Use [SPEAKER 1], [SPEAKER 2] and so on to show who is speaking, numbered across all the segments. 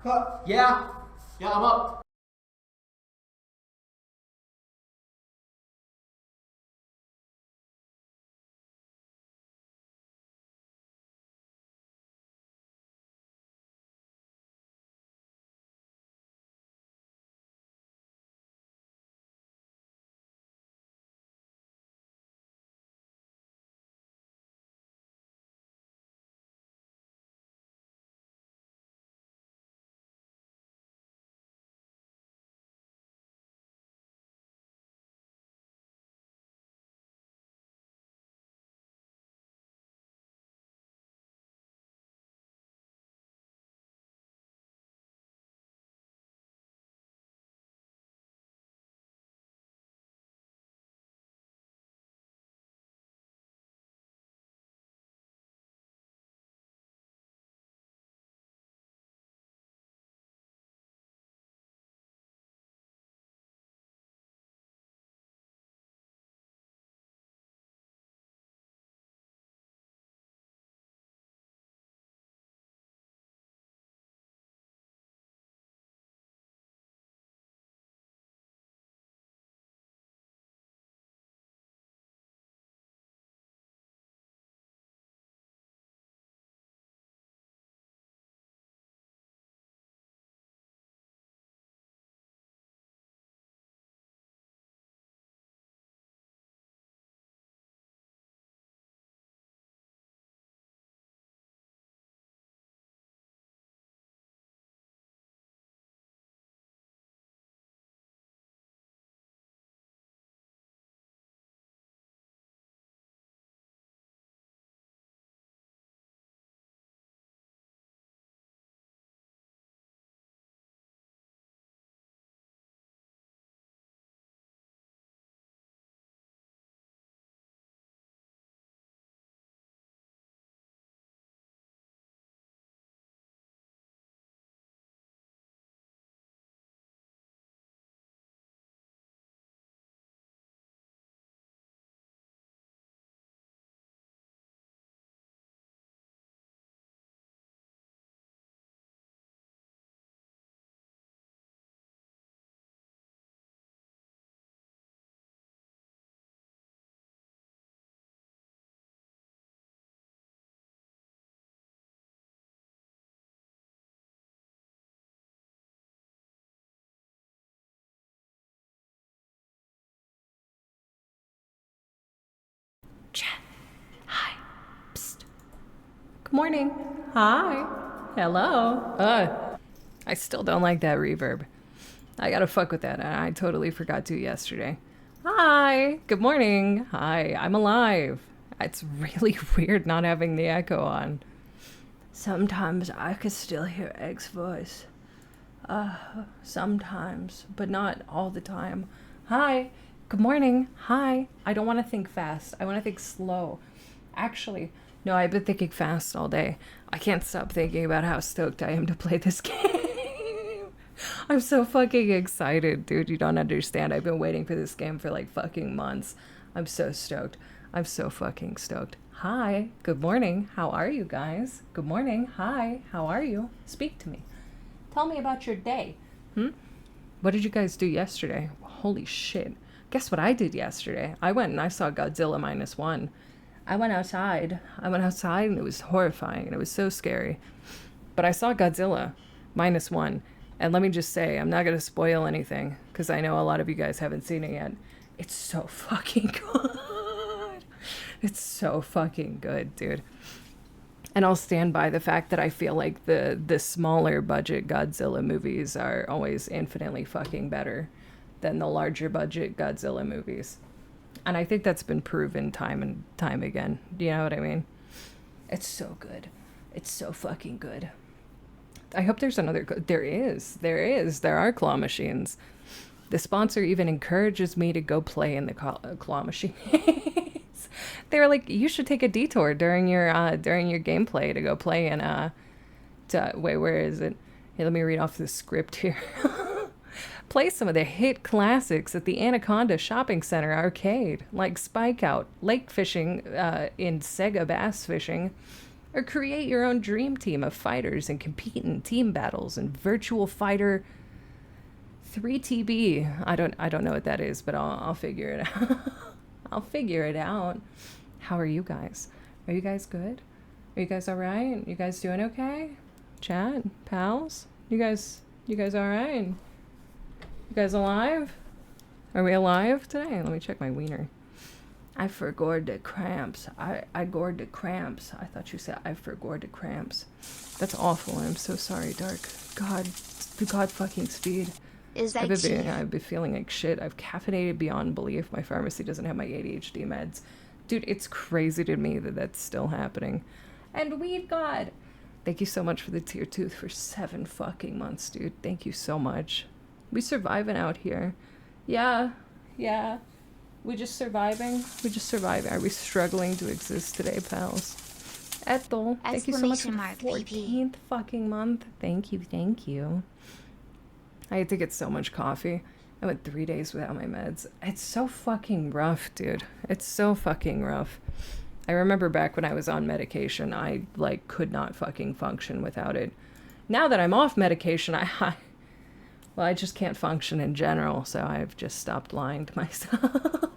[SPEAKER 1] Cut. Yeah. Yeah, I'm up.
[SPEAKER 2] Chat. Hi. Psst. Good morning. Hi. Hello. I still don't like that reverb. I gotta fuck with that. I totally forgot to yesterday. Hi. Good morning. Hi. I'm alive. It's really weird not having the echo on. Sometimes I could still hear Egg's voice. Sometimes, but not all the time. Hi. Good morning. Hi. I don't want to think fast. I want to think slow. Actually, no, I've been thinking fast all day. I can't stop thinking about how stoked I am to play this game. I'm so fucking excited, dude. You don't understand. I've been waiting for this game for like fucking months. I'm so stoked. I'm so fucking stoked. Hi. Good morning. How are you guys? Good morning. Hi. How are you? Speak to me. Tell me about your day. What did you guys do yesterday? Holy shit. Guess what I did yesterday? I went and I saw Godzilla minus one. I went outside. And it was horrifying and it was so scary. But I saw Godzilla minus one. And let me just say, I'm not going to spoil anything because I know a lot of you guys haven't seen it yet. It's so fucking good. It's so fucking good, dude. And I'll stand by the fact that I feel like the smaller budget Godzilla movies are always infinitely fucking better than the larger budget Godzilla movies. And I think that's been proven time and time again. Do you know what I mean? It's so good. It's so fucking good. I hope there's another. There is. There is. There are claw machines. The sponsor even encourages me to go play in the claw machine. They were like, you should take a detour during your gameplay to go play in wait, where is it? Here, let me read off the script here. Play some of the hit classics at the Anaconda Shopping Center arcade, like Spike Out, Lake Fishing in Sega Bass Fishing, Or create your own dream team of fighters and compete in team battles and virtual fighter 3TB. I don't know what that is, but I'll figure it out. I'll figure it out. How are you guys? Are you guys good? Are you guys all right? You guys doing okay? Chat, pals? You guys all right? You guys alive? Are we alive today? Let me check my wiener. I forgot the cramps. I gored the cramps. I thought you said I forgot the cramps. That's awful. I'm so sorry, Dark. God, the God fucking speed.
[SPEAKER 3] Is that
[SPEAKER 2] I've been feeling like shit. I've caffeinated beyond belief. My pharmacy doesn't have my ADHD meds. Dude, it's crazy to me that that's still happening. And weed God. Thank you so much for the tier tooth for 7 fucking months, dude. Thank you so much. We surviving out here. Yeah. We just surviving. Are we struggling to exist today, pals? Ethel, thank you so much for the 14th fucking month. Thank you. I had to get so much coffee. I went 3 days without my meds. It's so fucking rough, dude. It's so fucking rough. I remember back when I was on medication, I, could not fucking function without it. Now that I'm off medication, I just can't function in general, so I've just stopped lying to myself.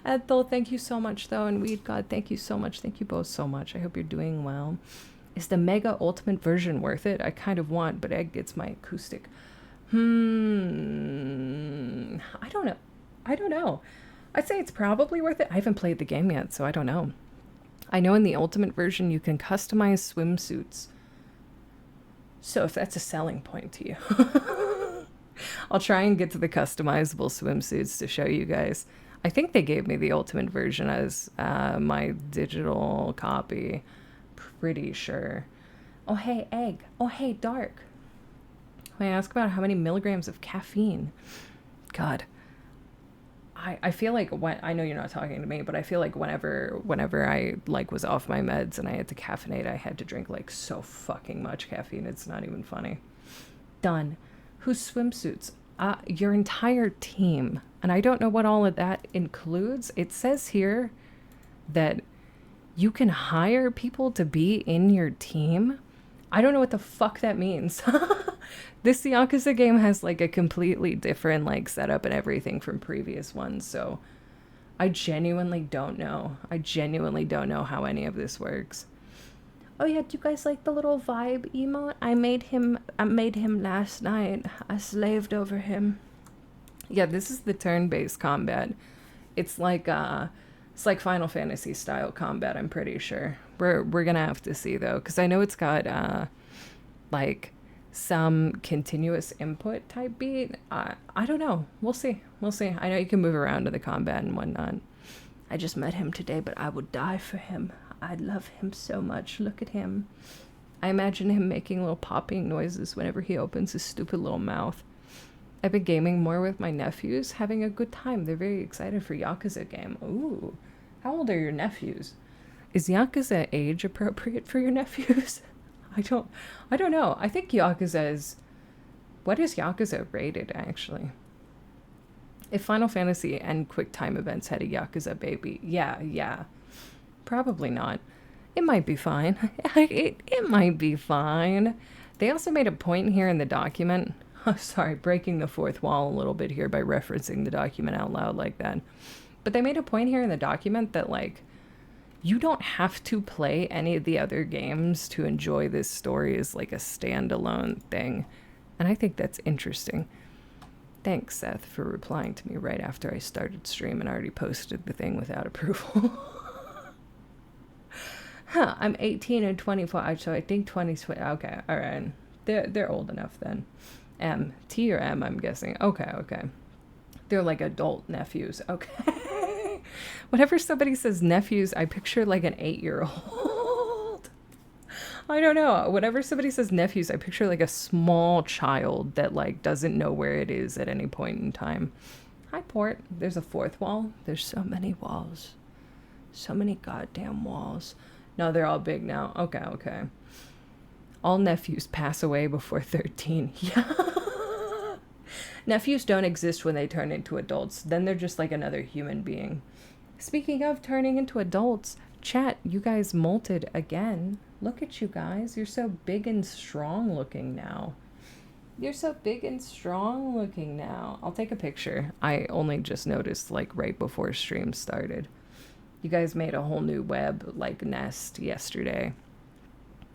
[SPEAKER 2] Ethel, thank you so much, though, and Weed God, thank you so much. Thank you both so much. I hope you're doing well. Is the Mega Ultimate version worth it? I kind of want, but Egg gets my acoustic. I don't know. I'd say it's probably worth it. I haven't played the game yet, so I don't know. I know in the Ultimate version you can customize swimsuits. So if that's a selling point to you. I'll try and get to the customizable swimsuits to show you guys. I think they gave me the Ultimate version as my digital copy. Pretty sure. Oh, hey, Egg. Oh, hey, Dark. I ask about how many milligrams of caffeine. God. I feel like I know you're not talking to me, but I feel like whenever I was off my meds and I had to caffeinate, I had to drink so fucking much caffeine. It's not even funny. Done. Whose swimsuits? Your entire team. And I don't know what all of that includes. It says here that you can hire people to be in your team. I don't know what the fuck that means. This Yakuza game has a completely different setup and everything from previous ones, so I genuinely don't know. How any of this works. Oh yeah, do you guys like the little vibe emote? I made him last night. I slaved over him. Yeah, this is the turn-based combat. It's like Final Fantasy style combat, I'm pretty sure. We're gonna have to see though, because I know it's got some continuous input type beat. I don't know. We'll see. I know you can move around in the combat and whatnot. I just met him today, but I would die for him. I love him so much. Look at him. I imagine him making little popping noises whenever he opens his stupid little mouth. I've been gaming more with my nephews, having a good time. They're very excited for Yakuza game. Ooh. How old are your nephews? Is Yakuza age appropriate for your nephews? I don't know. I think Yakuza is... What is Yakuza rated, actually? If Final Fantasy and Quick Time Events had a Yakuza baby, yeah. Probably not. It might be fine. It might be fine. They also made a point here in the document. Oh, sorry, breaking the fourth wall a little bit here by referencing the document out loud like that. But they made a point here in the document that, you don't have to play any of the other games to enjoy this story as, a standalone thing. And I think that's interesting. Thanks, Seth, for replying to me right after I started stream and already posted the thing without approval. I'm 18 and 24, so I think 20's... Okay, alright. They're old enough then. T or M, I'm guessing. Okay. They're adult nephews. Okay. Whenever somebody says nephews, I picture an 8-year-old. I don't know. Whenever somebody says nephews, I picture a small child that doesn't know where it is at any point in time. Hi, Port. There's a fourth wall. There's so many walls. So many goddamn walls. No, they're all big now. Okay. All nephews pass away before 13. Yeah. Nephews don't exist when they turn into adults. Then they're just another human being. Speaking of turning into adults, chat, you guys molted again. Look at you guys. You're so big and strong looking now. You're so big and strong looking now. I'll take a picture. I only just noticed like right before stream started. You guys made a whole new web like nest yesterday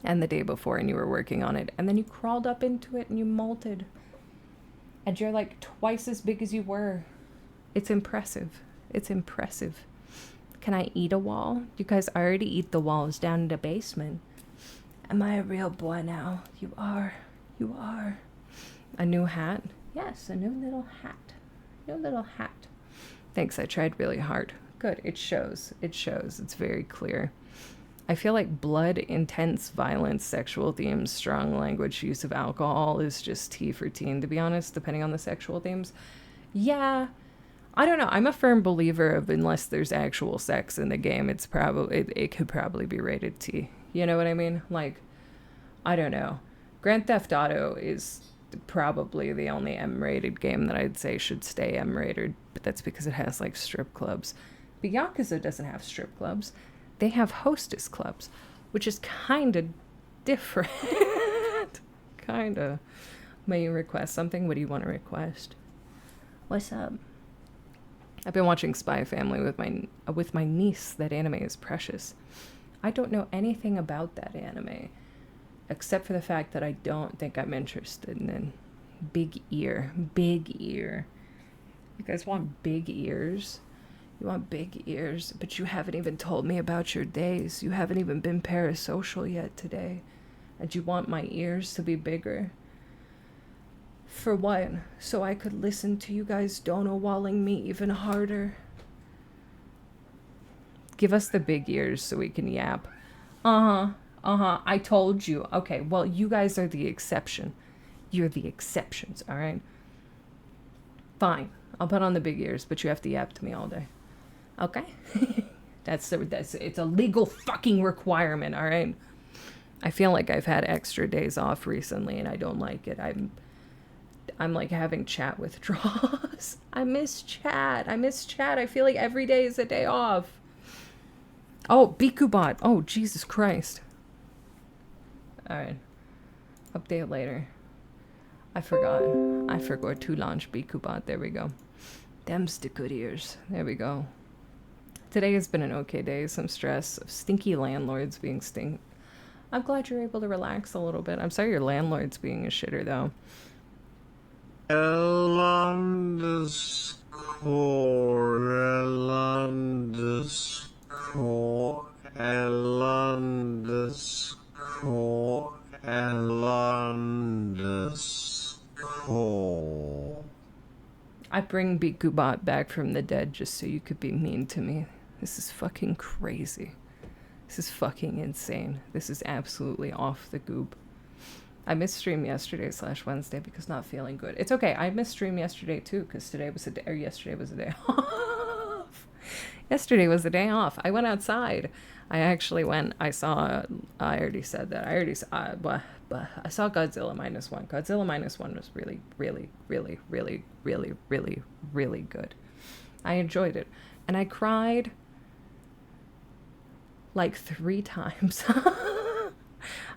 [SPEAKER 2] and the day before, and you were working on it. And then you crawled up into it and you molted. And you're like twice as big as you were. It's impressive. It's impressive. Can I eat a wall? You guys already eat the walls down in the basement. Am I a real boy now? You are. You are. A new hat? Yes, a new little hat. New little hat. Thanks, I tried really hard. Good, it shows. It shows. It's very clear. I feel like blood, intense violence, sexual themes, strong language, use of alcohol is just tea for teen, to be honest, depending on the sexual themes. Yeah, I don't know. I'm a firm believer of unless there's actual sex in the game, it's probably it could probably be rated T. You know what I mean? Like, I don't know. Grand Theft Auto is probably the only M-rated game that I'd say should stay M-rated, but that's because it has like strip clubs. But Yakuza doesn't have strip clubs. They have hostess clubs, which is kind of different. Kind of. May you request something? What do you want to request? What's up? I've been watching Spy Family with my niece. That anime is precious. I don't know anything about that anime, except for the fact that I don't think I'm interested in big ear. Big ear. You guys want big ears? You want big ears, but you haven't even told me about your days. You haven't even been parasocial yet today. And you want my ears to be bigger. For what? So I could listen to you guys dono-walling me even harder? Give us the big ears so we can yap. I told you. Okay, well, you guys are the exception. You're the exceptions, all right? Fine. I'll put on the big ears, but you have to yap to me all day. Okay? That's it's a legal fucking requirement, all right? I feel like I've had extra days off recently and I don't like it. I'm like having chat withdrawals. I miss chat. I feel like every day is a day off. Oh, Bikubot. Oh, Jesus Christ. All right. Update later. I forgot to launch Bikubot. There we go. Them's the good ears. There we go. Today has been an okay day. Some stress of stinky landlords being I'm glad you're able to relax a little bit. I'm sorry your landlord's being a shitter, though. I bring Bikubot back from the dead just so you could be mean to me. This is fucking crazy. This is fucking insane. This is absolutely off the goop. I missed stream yesterday / Wednesday because not feeling good. It's okay. I missed stream yesterday too because yesterday was a day off. Yesterday was a day off. I went outside. I actually went. I already said that. I saw Godzilla -1. Godzilla -1 was really, really, really, really, really, really, really good. I enjoyed it. And I cried like 3 times.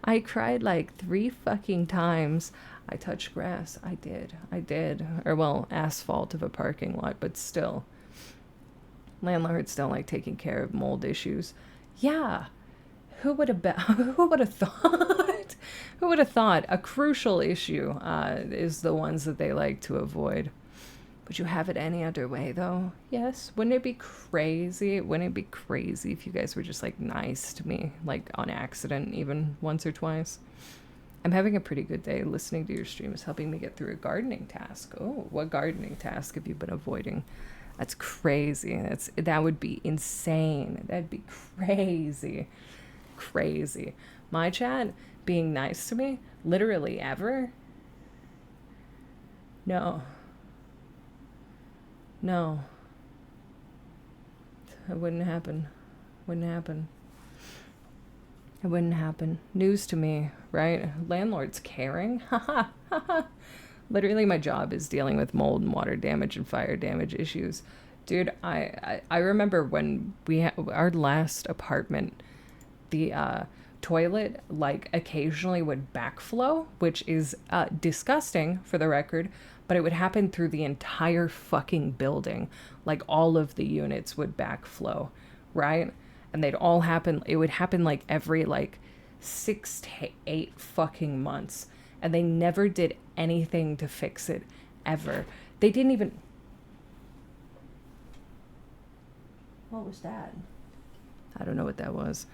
[SPEAKER 2] I cried like 3 fucking times. I touched grass. I did. Or, well, asphalt of a parking lot, but still. Landlords don't like taking care of mold issues. Yeah. Who would have thought? Who would have thought a crucial issue is the ones that they like to avoid? Would you have it any other way, though? Yes. Wouldn't it be crazy? Wouldn't it be crazy if you guys were just, like, nice to me, like, on accident, even once or twice? I'm having a pretty good day. Listening to your stream is helping me get through a gardening task. Oh, what gardening task have you been avoiding? That's crazy. That would be insane. That'd be crazy. Crazy. My chat being nice to me? Literally ever? No. It wouldn't happen. It wouldn't happen. News to me, right? Landlords caring? Haha. Literally my job is dealing with mold and water damage and fire damage issues. Dude, I remember when we had our last apartment, the toilet, like, occasionally would backflow, which is disgusting for the record, but it would happen through the entire fucking building. Like, all of the units would backflow, right? And they'd all happen, it would happen like every like 6 to 8 fucking months. And they never did anything to fix it, ever. They didn't even... What was that? I don't know what that was.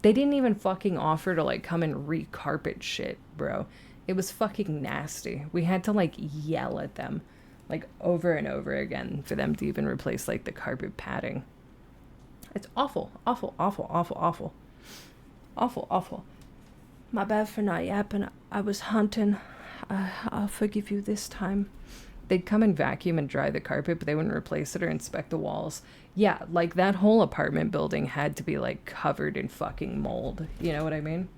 [SPEAKER 2] They didn't even fucking offer to, like, come and re-carpet shit, bro. It was fucking nasty. We had to, like, yell at them, like, over and over again for them to even replace, like, the carpet padding. It's awful, awful, awful, awful, awful. Awful, awful. My bad for not yapping. I was hunting. I'll forgive you this time. They'd come and vacuum and dry the carpet, but they wouldn't replace it or inspect the walls. Yeah, like, that whole apartment building had to be, like, covered in fucking mold. You know what I mean?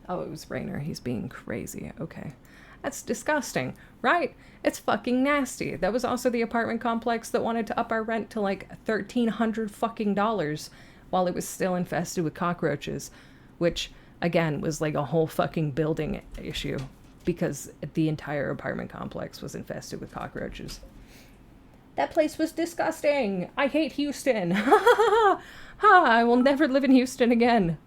[SPEAKER 2] Oh, it was Rainer. He's being crazy. Okay. That's disgusting, right? It's fucking nasty. That was also the apartment complex that wanted to up our rent to, like, $1,300 fucking dollars while it was still infested with cockroaches, which, again, was, like, a whole fucking building issue because the entire apartment complex was infested with cockroaches. That place was disgusting. I hate Houston. Ha! I will never live in Houston again.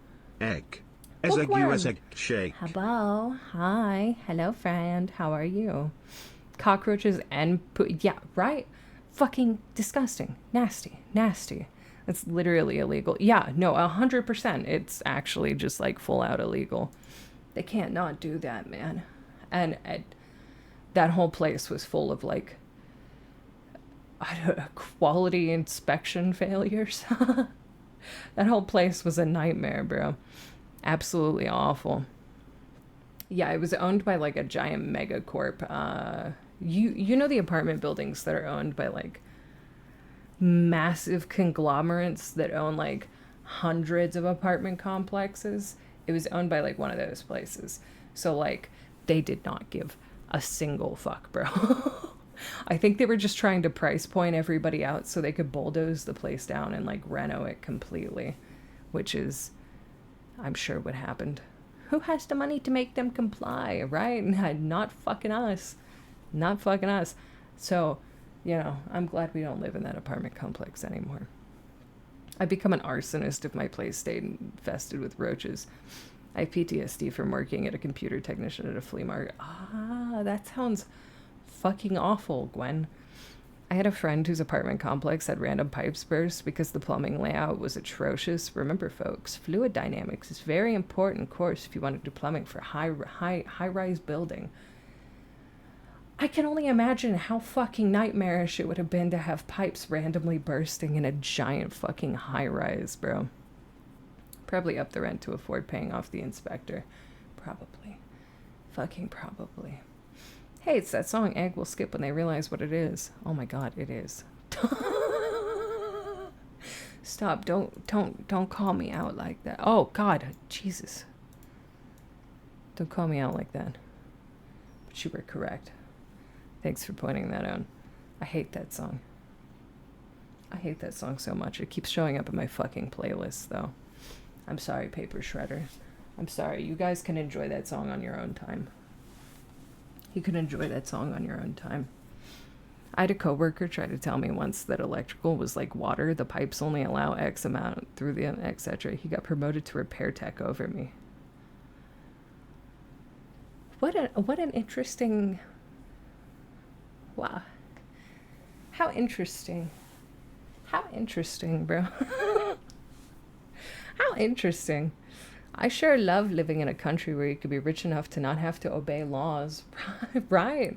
[SPEAKER 3] Egg. As a USA shake.
[SPEAKER 2] Hello. Hi. Hello, friend. How are you? Cockroaches and yeah, right? Fucking disgusting. Nasty. Nasty. It's literally illegal. Yeah, no, 100%. It's actually just, like, full out illegal. They can't not do that, man. And that whole place was full of, like, I don't know, quality inspection failures. That whole place was a nightmare, bro. Absolutely awful. Yeah, it was owned by, like, a giant megacorp. You know the apartment buildings that are owned by, like, massive conglomerates that own, like, hundreds of apartment complexes? It was owned by, like, one of those places. So, like, they did not give a single fuck, bro. I think they were just trying to price point everybody out so they could bulldoze the place down and, like, reno it completely, which is, I'm sure, what happened. Who has the money to make them comply, right? Not fucking us. Not fucking us. So, you know, I'm glad we don't live in that apartment complex anymore. I'd become an arsonist if my place stayed infested with roaches. I have PTSD from working at a computer technician at a flea market. Ah, that sounds fucking awful, Gwen. I had a friend whose apartment complex had random pipes burst because the plumbing layout was atrocious. Remember, folks, fluid dynamics is very important course if you want to do plumbing for high-rise building. I can only imagine how fucking nightmarish it would have been to have pipes randomly bursting in a giant fucking high-rise, bro. Probably up the rent to afford paying off the inspector. Probably. Fucking probably. Hey, it's that song Egg Will Skip When They Realize What It Is. Oh my god, it is. Stop, don't call me out like that. Oh god, Jesus. Don't call me out like that. But you were correct. Thanks for pointing that out. I hate that song. I hate that song so much. It keeps showing up in my fucking playlist, though. I'm sorry, Paper Shredder. I'm sorry. You guys can enjoy that song on your own time. You can enjoy that song on your own time. I had a coworker try to tell me once that electrical was like water. The pipes only allow X amount through the etc. He got promoted to repair tech over me. What an interesting... Wow. How interesting. How interesting, bro. How interesting. I sure love living in a country where you could be rich enough to not have to obey laws. Right.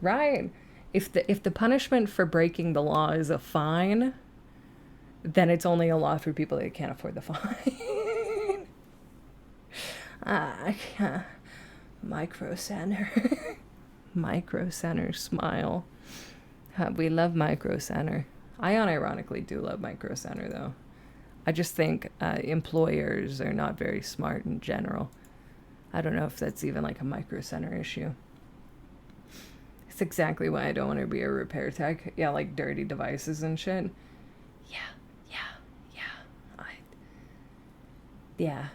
[SPEAKER 2] Right. If the punishment for breaking the law is a fine, then it's only a law for people that can't afford the fine. Micro Center. Micro Center smile. We love Micro Center. I unironically do love Micro Center, though. I just think employers are not very smart in general. I don't know if that's even like a Micro Center issue. It's exactly why I don't want to be a repair tech. Yeah, like dirty devices and shit. Yeah. Yeah.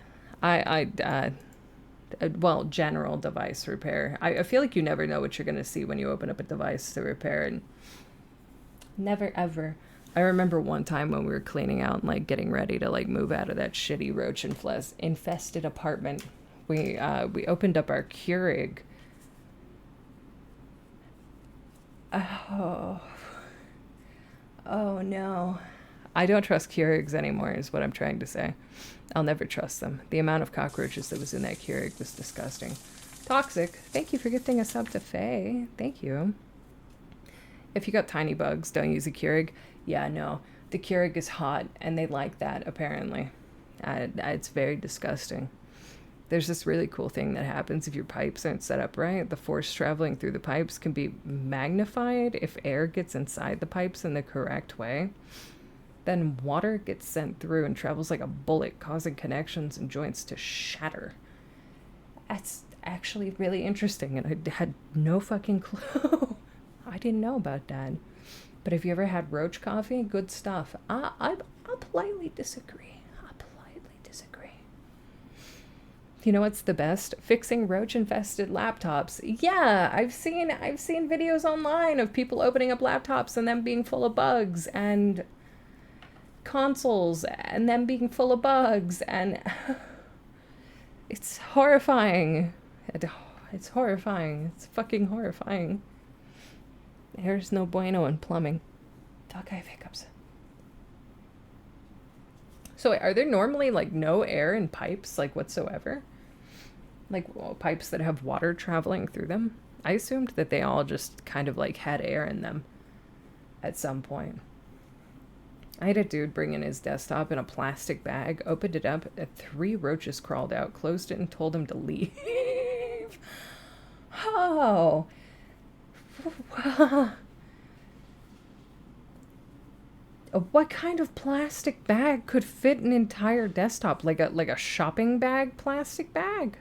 [SPEAKER 2] Well, general device repair. I feel like you never know what you're going to see when you open up a device to repair, and never ever. I remember one time when we were cleaning out and like getting ready to like move out of that shitty roach infested apartment. We opened up our Keurig. Oh. Oh no. I don't trust Keurigs anymore is what I'm trying to say. I'll never trust them. The amount of cockroaches that was in that Keurig was disgusting. Toxic. Thank you for gifting us up to Faye. Thank you. If you got tiny bugs, don't use a Keurig. Yeah, no. The Keurig is hot, and they like that, apparently. It's very disgusting. There's this really cool thing that happens if your pipes aren't set up right. The force traveling through the pipes can be magnified if air gets inside the pipes in the correct way. Then water gets sent through and travels like a bullet, causing connections and joints to shatter. That's actually really interesting, and I had no fucking clue. I didn't know about that. But have you ever had roach coffee? Good stuff. I'll politely disagree. You know what's the best? Fixing roach-infested laptops. Yeah, I've seen videos online of people opening up laptops and them being full of bugs, and consoles and them being full of bugs, and it's horrifying. It's horrifying. It's fucking horrifying. There's no bueno in plumbing. Dog eye hiccups. So are there normally like no air in pipes like whatsoever? Like pipes that have water traveling through them? I assumed that they all just kind of like had air in them at some point. I had a dude bring in his desktop in a plastic bag, opened it up, 3 roaches crawled out, closed it, and told him to leave. Oh. What kind of plastic bag could fit an entire desktop? Like a shopping bag plastic bag?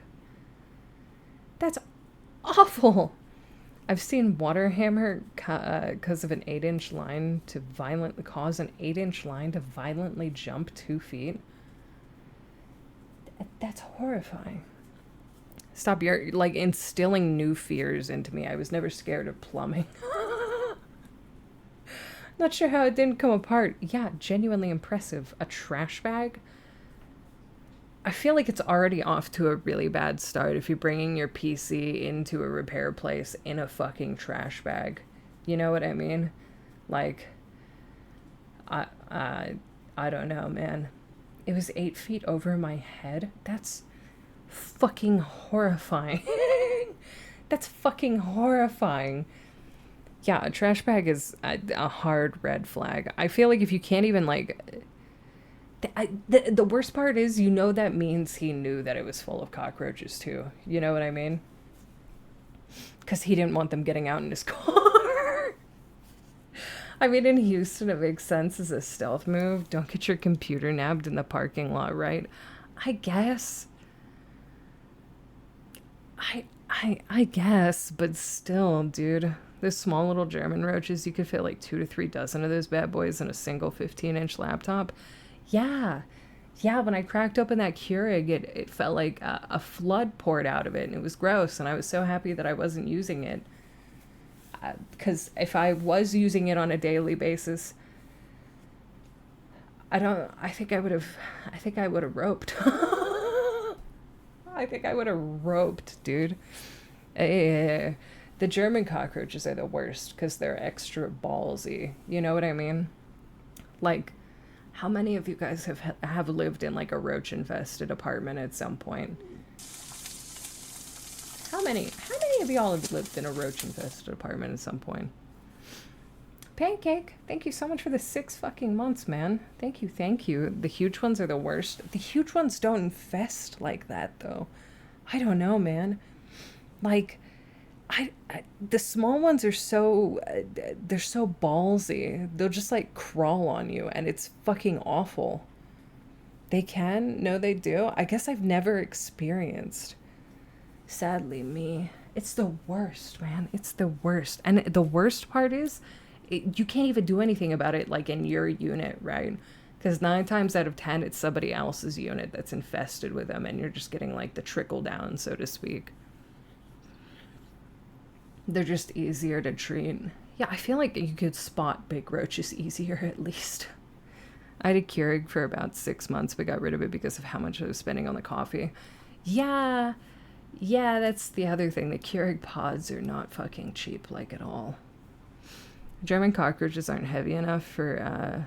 [SPEAKER 2] That's awful. I've seen water hammer because of an 8-inch line to violently cause an 8-inch line to violently jump 2 feet. That's horrifying. Stop, you're like instilling new fears into me. I was never scared of plumbing. Not sure how it didn't come apart. Yeah, genuinely impressive. A trash bag? I feel like it's already off to a really bad start if you're bringing your PC into a repair place in a fucking trash bag. You know what I mean? Like, I don't know, man. It was 8 feet over my head. That's fucking horrifying. That's fucking horrifying. Yeah, a trash bag is a hard red flag. I feel like if you can't even, like... The worst part is, you know, that means he knew that it was full of cockroaches, too. You know what I mean? Because he didn't want them getting out in his car. I mean, in Houston, it makes sense as a stealth move. Don't get your computer nabbed in the parking lot, right? I guess. I guess, but still, dude. Those small little German roaches, you could fit like 2 to 3 dozen of those bad boys in a single 15-inch laptop. Yeah, when I cracked open that Keurig, it felt like a flood poured out of it, and it was gross, and I was so happy that I wasn't using it. Because if I was using it on a daily basis, I think I would have roped. I think I would have roped, dude. The German cockroaches are the worst because they're extra ballsy. You know what I mean? Like, how many of you guys have lived in like a roach-infested apartment at some point? How many of y'all have lived in a roach-infested apartment at some point? Pancake, thank you so much for the 6 fucking months, man. Thank you. The huge ones are the worst. The huge ones don't infest like that, though. I don't know, man. Like, the small ones are so, they're so ballsy. They'll just like crawl on you, and it's fucking awful. They can? No, they do? I guess I've never experienced. Sadly, me. It's the worst, man. It's the worst. And the worst part is, you can't even do anything about it, like in your unit, right? Because 9 times out of 10, it's somebody else's unit that's infested with them, and you're just getting like the trickle down, so to speak. They're just easier to treat. Yeah, I feel like you could spot big roaches easier at least. I had a Keurig for about 6 months, but got rid of it because of how much I was spending on the coffee. Yeah, that's the other thing. The Keurig pods are not fucking cheap, like, at all. German cockroaches aren't heavy enough for